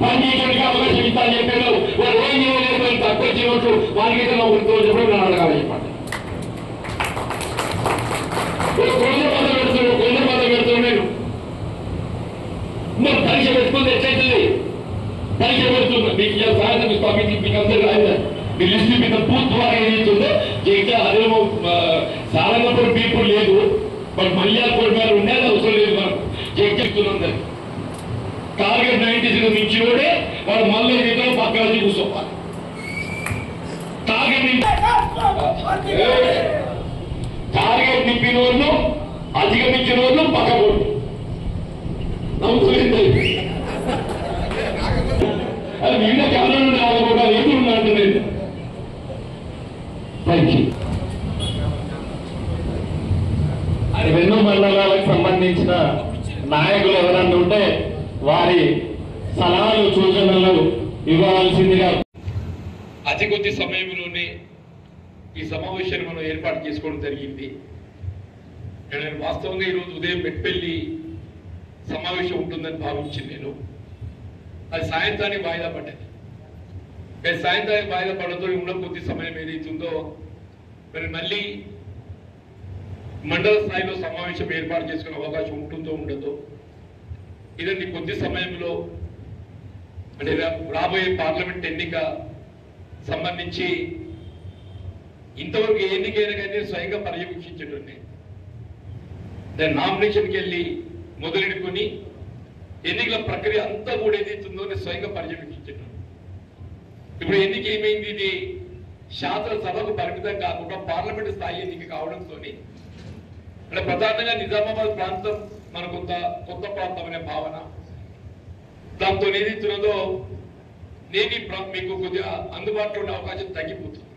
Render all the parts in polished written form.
పనిచేయడానికి అవకాశం ఇస్తాను చెప్పారు. వాళ్ళు ఏం చేయలేదు, తక్కువ చేయవచ్చు, వాళ్ళకి చెప్పడం నేను అడగాలి చెప్పండి. కొండ బాధ పెడుతున్నాను నేను. మరి పరీక్ష పెట్టుకుంటే ఎట్లయితుంది? పరీక్ష పెడుతున్నా మీకు సాయంత్రం ఇస్తాం, మీకు అందరూ రాదు. మీ లిస్ట్ మీద బూత్ ద్వారా ఏదైతుందో ఇంకా అదేమో సారంగపూర్ పీపుల్ లేదు, బట్ మల్యాపూర్ మీద ఉండేది అవసరం లేదు. మనం చెప్తున్నాం దాన్ని. టార్గెట్ 96 మించినోడే వాడు మళ్ళీ ఏదైతే పక్క వచ్చి కూర్చోవాలి. టార్గెట్ నింపిన వాళ్ళు అధిగమించిన వాళ్ళు పక్కకు నవ్వుతుంది. అది వీళ్ళ కేవలం రాకుండా ఎదురున్నట్టు నేను అది వెన్ను మండలాలకు సంబంధించిన నాయకులు ఎవరన్నా ఉంటే వారి సలహాలు సూచనలు ఇవ్వాల్సిందిగా. అతి కొద్ది సమయంలోనే ఈ సమావేశాన్ని మనం ఏర్పాటు చేసుకోవడం జరిగింది. నేను వాస్తవంగా ఈరోజు ఉదయం మెట్పల్లి సమావేశం ఉంటుందని భావించింది నేను. అది సాయంత్రానికి వాయిదా పడ్డది. సాయంత్రానికి వాయిదా పడడంతో ఉన్న కొద్ది సమయం ఏదైతుందో మరి మళ్ళీ మండల స్థాయిలో సమావేశం ఏర్పాటు చేసుకునే అవకాశం ఉంటుందో ఉండదో, ఇదండి కొద్ది సమయంలో అంటే రాబోయే పార్లమెంట్ ఎన్నిక సంబంధించి ఇంతవరకు ఎన్నికైనా కానీ స్వయంగా పర్యవేక్షించేటండి. దాని నామినేషన్కి వెళ్ళి మొదలెడుకొని ఎన్నికల ప్రక్రియ అంతా కూడా ఏదైతుందో స్వయంగా పర్యవేక్షించేటండి. ఇప్పుడు ఎన్నిక ఏమైంది? ఇది శాసనసభకు పరిమితం కాకుండా పార్లమెంట్ స్థాయి ఎన్నిక కావడంతో అంటే ప్రధానంగా నిజామాబాద్ ప్రాంతం మన కొత్త ప్రాంతం అనే భావన, దాంతో ఏదైతున్నదో నేను మీకు కొద్దిగా అందుబాటులో ఉండే అవకాశం తగ్గిపోతుంది.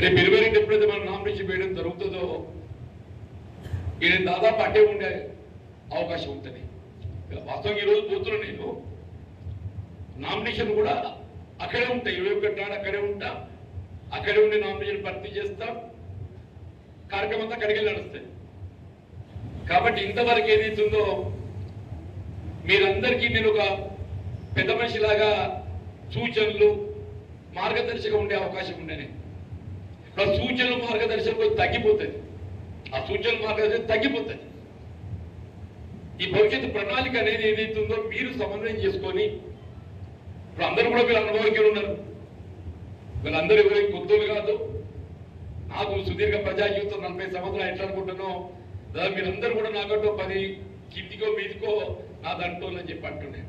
రేపు 22 ఎప్పుడైతే మనం నామినేషన్ వేయడం జరుగుతుందో ఈయన దాదాపు అట్టే ఉండే అవకాశం ఉంటుంది. వాస్తవంగా ఈరోజు పోతున్నాను నేను. నామినేషన్ కూడా అక్కడే ఉంటాయి. 21 నాడు అక్కడే ఉంటా, అక్కడే ఉండి నామినేషన్ భర్తీ చేస్తాం, కార్యక్రమం అంతా అక్కడికి వెళ్ళి నడుస్తాయి. కాబట్టి ఇంతవరకు ఏదైతుందో మీరందరికీ నేను ఒక పెద్ద మనిషిలాగా సూచనలు మార్గదర్శకం ఉండే అవకాశం ఉండేది. ఇప్పుడు సూచనలు మార్గదర్శకం తగ్గిపోతుంది. ఆ సూచనలు మార్గదర్శకం తగ్గిపోతుంది. ఈ భవిష్యత్తు ప్రణాళిక అనేది ఏదైతుందో మీరు సమన్వయం చేసుకొని, ఇప్పుడు అందరూ కూడా వీళ్ళు అనుభవికులు ఉన్నారు. వీళ్ళందరూ ఎవరికి కొత్తలు కాదు. నాకు సుదీర్ఘ ప్రజా జీవితం 40 సంవత్సరాలు ఎట్లా అనుకుంటున్నానో దాదాపు మీరందరూ కూడా నాకంటూ 10 కిందికో మీదికో నా దంటో అని చెప్పి అంటున్నాను.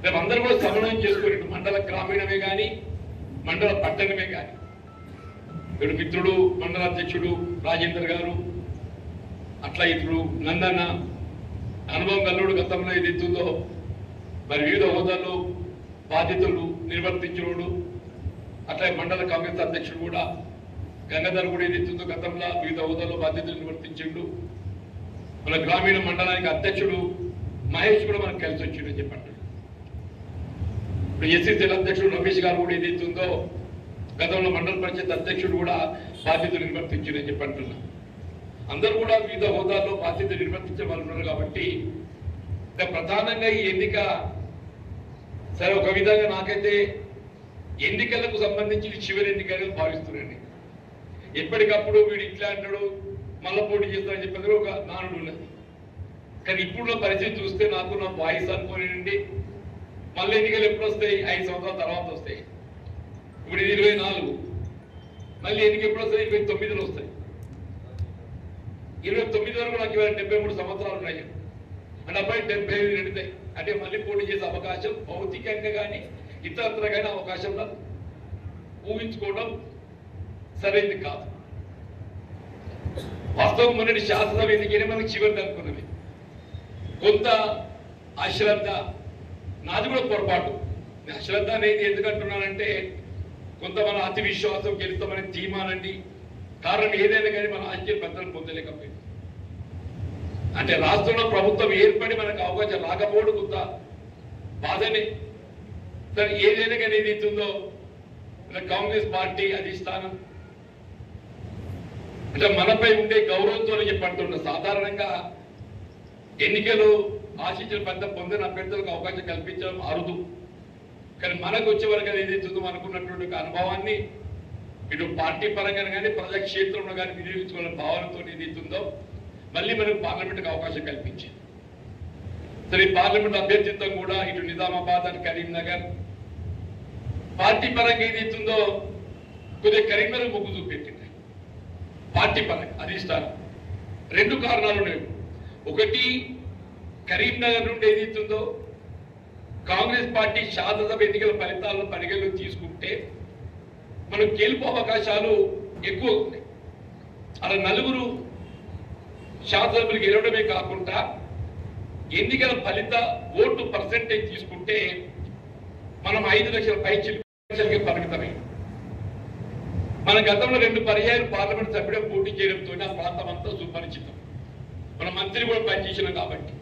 రేపు అందరూ కూడా సమన్వయం చేసుకుని మండల గ్రామీణమే కానీ మండల పట్టణమే కానీ ఇప్పుడు మిత్రుడు మండల అధ్యక్షుడు రాజేందర్ గారు, అట్లా ఇతరుడు నందన్న అనుభవం గల్లుడు గతంలో ఏదైతుందో మరి వివిధ హోదాల్లో బాధ్యతలు నిర్వర్తించినోడు, అట్లా మండల కాంగ్రెస్ అధ్యక్షుడు కూడా గంగాధర్ కూడా ఏదైతుందో గతంలో వివిధ హోదాల్లో బాధ్యతలు నిర్వర్తించిండు. మన గ్రామీణ మండలానికి అధ్యక్షుడు మహేష్ కూడా మనకు కలిసి వచ్చిండని చెప్పండి. ఇప్పుడు ఎస్సీసీల అధ్యక్షుడు రమేష్ గారు కూడా ఏదైతుందో గతంలో మండల పరిషత్ అధ్యక్షుడు కూడా బాధ్యతలు నిర్వర్తించిందని చెప్పి అంటున్నా. అందరూ కూడా వివిధ హోదాల్లో బాధ్యతలు నిర్వర్తించే వాళ్ళు ఉన్నారు. కాబట్టి ప్రధానంగా ఈ ఎన్నిక సరే ఒక విధంగా నాకైతే ఎన్నికలకు సంబంధించి చివరి ఎన్నికగా భావిస్తున్నాను. ఎప్పటికప్పుడు వీడు ఇట్లా అంటాడు, మళ్ళా పోటీ చేస్తానని చెప్పేది ఒక నానుడు ఉన్నది. కానీ ఇప్పుడున్న పరిస్థితి చూస్తే నాకు నా వాయిస్ అనుకోనండి, మళ్ళీ ఎన్నికలు ఎప్పుడు వస్తాయి? 5 సంవత్సరాల తర్వాత వస్తాయి. ఇప్పుడు ఇది 24, మళ్ళీ ఎన్నిక ఎప్పుడు వస్తాయి? 29లో వస్తాయి. 29 వరకు నాకు ఇవాళ 73 సంవత్సరాలు ఉన్నాయి. అంటే అబ్బాయి 75 నిండుతాయి. అంటే మళ్ళీ పోటీ చేసే అవకాశం భౌతికంగా కానీ ఇతరత్ర కానీ అవకాశంలో ఊహించుకోవడం సరైనది కాదు. వాస్తవం మొన్నటి శాసనసభ ఎన్నికనే మనకి చివరిది అనుకున్నది. కొంత అశ్రద్ధ, నాది కూడా పొరపాటు. అశ్రద్ధ అనేది ఎందుకంటున్నానంటే కొంత మన అతి విశ్వాసం గెలుస్తామనే ధీమానండి. కారణం ఏదైనా కానీ మన ఆశ్చర్య పెద్దలు పొందలేకపోయింది. అంటే రాష్ట్రంలో ప్రభుత్వం ఏర్పడి మనకు అవకాశం రాకపోవడం కొంత బాధనే. సరే ఏదైనా కానీ ఏదైతుందో కాంగ్రెస్ పార్టీ అధిష్టానం అంటే మనపై ఉండే గౌరవంతో చెప్పంటున్నా. సాధారణంగా ఎన్నికలు ఆశించిన పెద్ద పొందిన అభ్యర్థులకు అవకాశం కల్పించడం అరుదు. కానీ మనకు వచ్చే వరకు అది ఏదైతుందో అనుకున్నటువంటి అనుభవాన్ని ఇటు పార్టీ పరంగా కానీ ప్రజాక్షేత్రంలో కానీ వినియోగించుకున్న భావనతో ఏదైతుందో మళ్ళీ మనకు పార్లమెంట్కి అవకాశం కల్పించింది. సరే, పార్లమెంట్ అభ్యర్థిత్వం కూడా ఇటు నిజామాబాద్ అని కరీంనగర్ పార్టీ పరంగా ఏదైతుందో కొద్దిగా కరీంనగర్ మొగ్గు చూపెట్టింది. పార్టీ పరంగా అధిష్టానం 2 కారణాలు ఉన్నాయి. ఒకటి, కరీంనగర్ నుండి ఏదైతుందో కాంగ్రెస్ పార్టీ శాసనసభ ఎన్నికల ఫలితాలను పరిగణలోకి తీసుకుంటే మనకు గెలుపు అవకాశాలు ఎక్కువ ఉన్నాయి. అలా 4 శాసనసభ్యులు గెలవడమే కాకుండా ఎన్నికల ఫలిత ఓటు పర్సెంటేజ్ తీసుకుంటే మనం 5 లక్షల పైచిలకి పరిమితమై మన గతంలో 2 పర్యాయాలు పార్లమెంట్ సభ్యుడే పోటీ చేయడంతో ఆ ప్రాంతం అంతా సుపరిచితం. మన మంత్రి కూడా పనిచేసినాం కాబట్టి.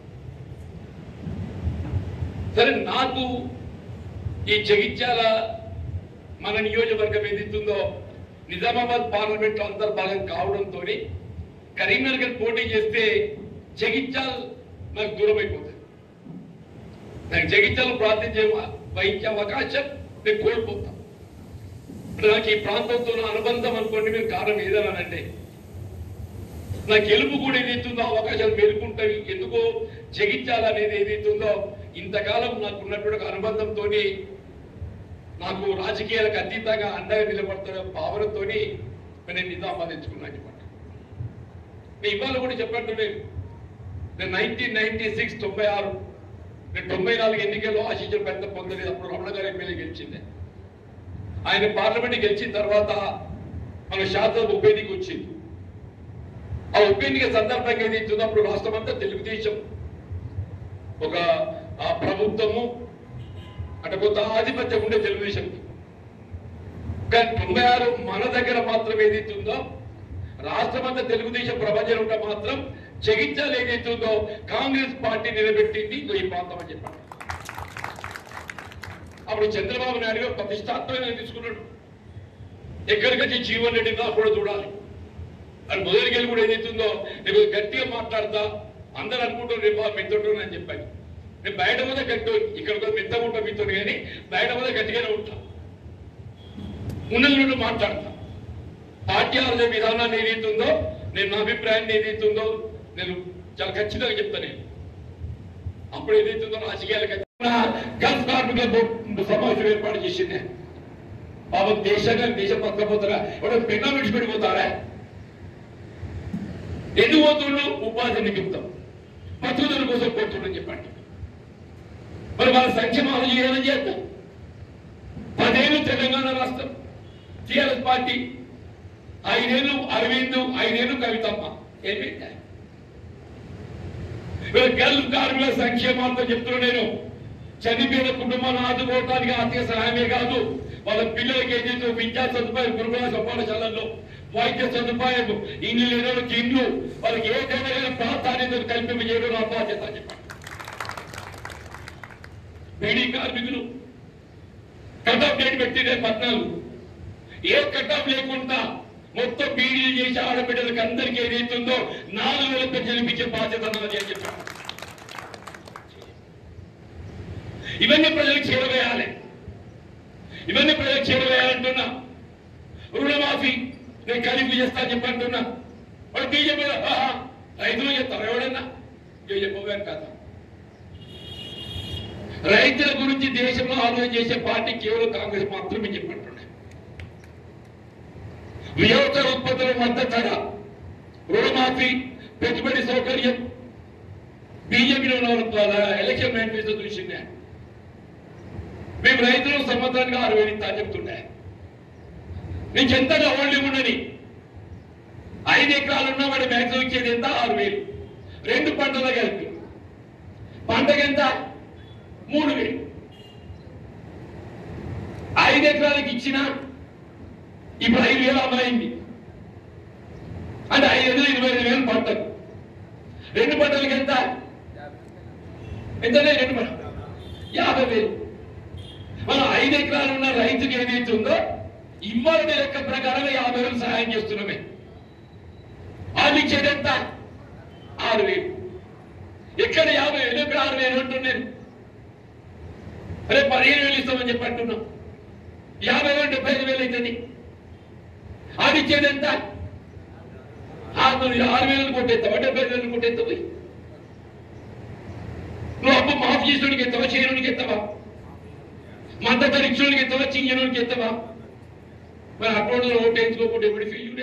సరే, నాకు ఈ జగిత్యాల మన నియోజకవర్గం ఏదైతుందో నిజామాబాద్ పార్లమెంట్ లో అంతర్భాగం కావడంతో కరీంనగర్ పోటీ చేస్తే జగిత్యాల నాకు దూరం అయిపోతుంది. నాకు జగిత్యాల ప్రాతినిధ్యం వహించే అవకాశం నేను కోల్పోతాను. నాకు ఈ ప్రాంతంతో అనుబంధం అనుకోండి, మీరు కారణం ఏదనంటే నా గెలుపు కూడా ఏదైతుందో అవకాశాలు మేలుకుంటాయి. ఎందుకో జగిత్యాల అనేది ఏదైతుందో ఇంతకాలం నాకు ఉన్నటువంటి అనుబంధంతో నాకు రాజకీయాలకు అతీతంగా అండగా నిలబడుతున్న భావనతో నేను నిజామాబాద్ ఎంచుకున్నాను చెప్పండి. నేను ఇవాళ కూడా చెప్పండి, నేను 1996 96 నేను 94 ఎన్నికల్లో ఆశించిన పెద్ద పొందలేదు. అప్పుడు రమణ గారు ఎమ్మెల్యే గెలిచింది. ఆయన పార్లమెంట్ గెలిచిన తర్వాత మన శాసనసభ ఉప ఎన్నిక వచ్చింది. ఆ ఉప ఎన్నిక సందర్భంగా ఏదైతుందో అప్పుడు రాష్ట్రం అంతా తెలుగుదేశం ఒక ప్రభుత్వము అంటే కొంత ఆధిపత్యం ఉండే తెలుగుదేశంకి. కానీ 96 మన దగ్గర మాత్రం ఏదైతుందో రాష్ట్రం అంతా తెలుగుదేశం ప్రపంచం ఉంటే మాత్రం జగిత్యాల ఏదైతుందో కాంగ్రెస్ పార్టీ నిలబెట్టింది ఈ ప్రాంతం అని చెప్పారు. అప్పుడు చంద్రబాబు నాయుడు గారు ప్రతిష్టాత్మకంగా తీసుకున్నాడు. ఎక్కడికొచ్చి జీవన్ రెడ్డి కూడా చూడాలి అని మొదటికెళ్ళి కూడా ఏదైతుందో నేను గట్టిగా మాట్లాడతా అందరూ అనుకుంటారు రేపు మెత్తోడు అని చెప్పాను. నేను బయట మీద గట్టి ఇక్కడ మెత్తగా ఉంటా మీతో, కానీ బయట మీద గట్టిగానే ఉంటా. ఉన్నది మాట్లాడతా. పార్టీ ఆలోచన విధానాన్ని ఏదైతుందో నేను నా అభిప్రాయాన్ని ఏదైతుందో నేను చాలా ఖచ్చితంగా చెప్తాను. నేను అప్పుడు ఏదైతుందో రాజకీయాలకు గల్ఫ్ కార్మికుల సమావేశం ఏర్పాటు చేసింది. పాపం దేశం పక్కపోతారా, ఎవడో పెన్నా విడిచిపెట్టిపోతారా? ఎందుకు పోతుండ్రు? ఉపాధి నిమిత్తం, పట్టుదల కోసం పోతుండని చెప్పండి. మరి వాళ్ళ సంక్షేమాలు చేయాలని చేద్దాం. 10 ఏళ్ళు తెలంగాణ రాష్ట్రం టీఆర్ఎస్ పార్టీ, 5 ఏళ్ళు అరవింద్, 5 ఏళ్ళు కవితమ్మ. ఏమి గల్ఫ్ కార్మికుల సంక్షేమాలతో చెప్తున్నా నేను. చనిపోయిన కుటుంబాన్ని ఆదుకోవడానికి ఆర్థిక సహాయమే కాదు, వాళ్ళ పిల్లలకి ఏదైతే విద్యా సదుపాయం, గురుకుల పాఠశాలల్లో వైద్య సదుపాయం, ఇండ్లు లేని వాళ్ళకి ఇండ్లు, వాళ్ళకి ఏ విధమైన ప్రాధాన్యతను కల్పింపజేయడం నా బాధ్యత అని చెప్పండి. బీడీ కార్మికులు కటాఫ్ డేట్ పెట్టిన 14, ఏ కటాఫ్ లేకుండా మొత్తం బీడీలు చేసి ఆడబిడ్డలకు అందరికీ ఏదైతుందో 4,000 పెన్షన్ ఇచ్చే బాధ్యత నాది అని చెప్పాను. ఇవన్నీ ప్రజలకు చేరవేయాలి, ఇవన్నీ ప్రజలకు చేరవేయాలంటున్నా. రుణమాఫీ నేను కలిపి చేస్తా చెప్పంటున్నా. వాడు బీజేపీ రైతులు చెప్తారు, ఎవడన్నా చెప్పగానే కాదు. రైతుల గురించి దేశంలో ఆలోచన చేసే పార్టీ కేవలం కాంగ్రెస్ మాత్రమే చెప్పంటున్నా. వ్యవసాయ ఉత్పత్తుల మద్దతు ధర, రుణమాఫీ, పెట్టుబడి సౌకర్యం, బీజేపీలో ఉన్న ఎలక్షన్ మేనిఫెస్టో చూసిందే. మేము రైతులు సంవత్సరానికి 6,000 ఇస్తా చెప్తుండే. నీకు ఎంత ఓల్డ్ ఉండని 5 ఎకరాలు ఉన్నా వాడి మ్యాక్సిమం ఇచ్చేది ఎంత? 6,000. 2 పంటలు కలిపి పంటకి ఎంత? 3,000. 5 ఎకరాలకు ఇచ్చిన ఇప్పుడు 5,000 అమలైంది అంటే 5,000 పంటకు. 2 పంటలకి ఎంత? ఎంతనే? 2 పంటలు 50,000. మనం 5 ఎకరాలు ఉన్న రైతుకి ఏదైతే ఉందో ఇవాళ లెక్క ప్రకారం 50,000 సహాయం చేస్తున్నామే. వాళ్ళు ఇచ్చేది ఎంత? 6,000. ఎక్కడ 50,000 ఎక్కడ 6,000 అంటున్నాను. అరే 15,000 ఇస్తామని చెప్పి అంటున్నాం. 50,000 75,000 అవుతుంది. ఆడిచ్చేది ఎంత? 6,000 కొట్టేస్తావా? 70,000 కొట్టేస్తావు. నువ్వు అప్పు మాఫ్ చేసినోడికి ఎత్తావా? చేయనోడికి ఎత్తావా? మద్దతు ఇచ్చినోడికి ఎత్తావా? చింగనోడికి ఎత్తావా? మరి అటువంటి ఓటు వేయించుకోకుండా ఎప్పుడు ఫీల్